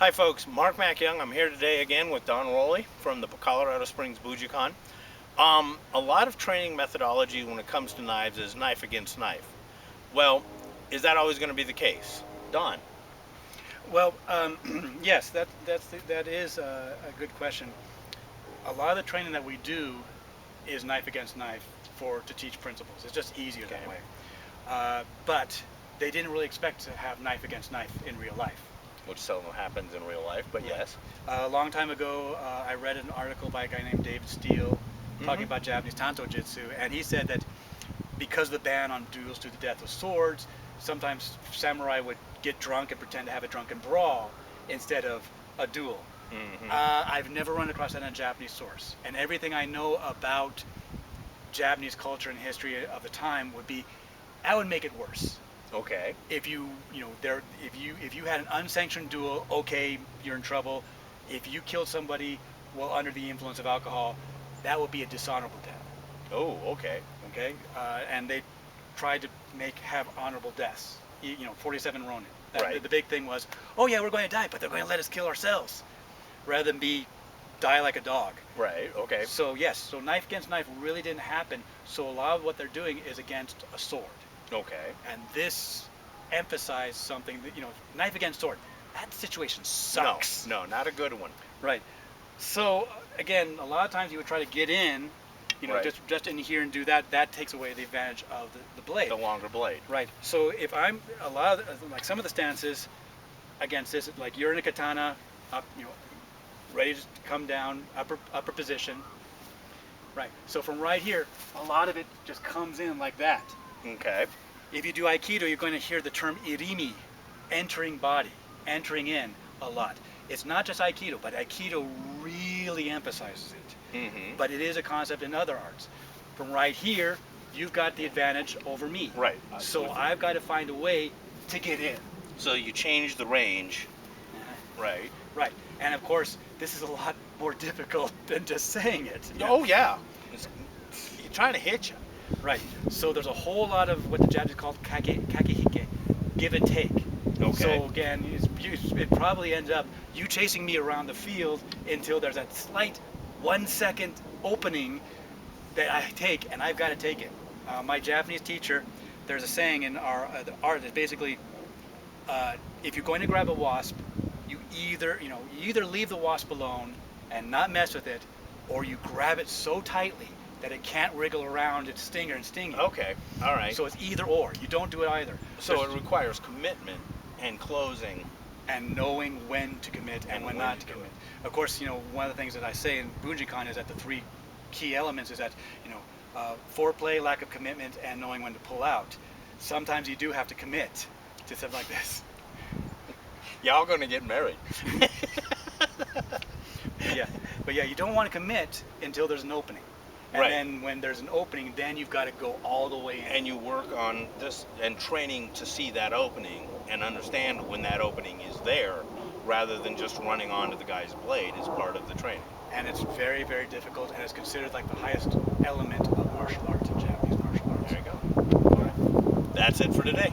Hi folks, Mark Mac Young. I'm here today again with Don Roley from the Colorado Springs Bujinkan. A lot of training methodology when it comes to knives is knife against knife. Well, is that always going to be the case? Don? Well, yes, that is a good question. A lot of the training that we do is knife against knife to teach principles. It's just easier that way. But they didn't really expect to have knife against knife in real life. Which seldom happens in real life, but yes. A long time ago, I read an article by a guy named David Steele talking about Japanese Tantojutsu, and he said that because of the ban on duels to the death with swords, sometimes samurai would get drunk and pretend to have a drunken brawl instead of a duel. I've never run across that in a Japanese source, and everything I know about Japanese culture and history of the time would be, I would make it worse. Okay. If you had an unsanctioned duel, okay, you're in trouble. If you killed somebody while under the influence of alcohol, that would be a dishonorable death. Oh, okay. Okay, and they tried to have honorable deaths. 47 Ronin. Right. The big thing was, oh yeah, we're going to die, but they're going to let us kill ourselves, rather than die like a dog. Right. Okay. So yes, so knife against knife really didn't happen. So a lot of what they're doing is against a sword. Okay. And this emphasized something that, knife against sword, that situation sucks. No, not a good one. Right. So again, a lot of times you would try to get in, Right. just in here and do that. That takes away the advantage of the blade. The longer blade. Right. So if I'm like some of the stances against this, like you're in a katana, up, ready to come down, upper position. Right. So from right here, a lot of it just comes in like that. Okay. If you do Aikido, you're going to hear the term irimi, entering body, entering in a lot. It's not just Aikido, but Aikido really emphasizes it. But it is a concept in other arts. From right here, you've got the advantage over me. Right. So I've got to find a way to get in. So you change the range. Right. Right. And of course, this is a lot more difficult than just saying it. Oh yeah. You're trying to hit you. Right. So there's a whole lot of what the Japanese call kakehike, give and take. Okay. So again, it probably ends up you chasing me around the field until there's that slight 1 second opening that I take, and I've got to take it. My Japanese teacher, there's a saying in our art that basically, if you're going to grab a wasp, you either leave the wasp alone and not mess with it, or you grab it so tightly that it can't wriggle around its stinger and sting you. Okay, all right. So it's either or. You don't do it either. So it requires commitment and closing. And knowing when to commit and when not to commit. Of course, one of the things that I say in Bujinkan is that the three key elements is that, foreplay, lack of commitment, and knowing when to pull out. Sometimes you do have to commit to something like this. Y'all gonna get married. But you don't want to commit until there's an opening. And Right. then when there's an opening, then you've got to go all the way in. And you work on this and training to see that opening and understand when that opening is there, rather than just running onto the guy's blade is part of the training. And it's very, very difficult, and it's considered like the highest element of martial arts in Japanese martial arts. There you go. All right. That's it for today.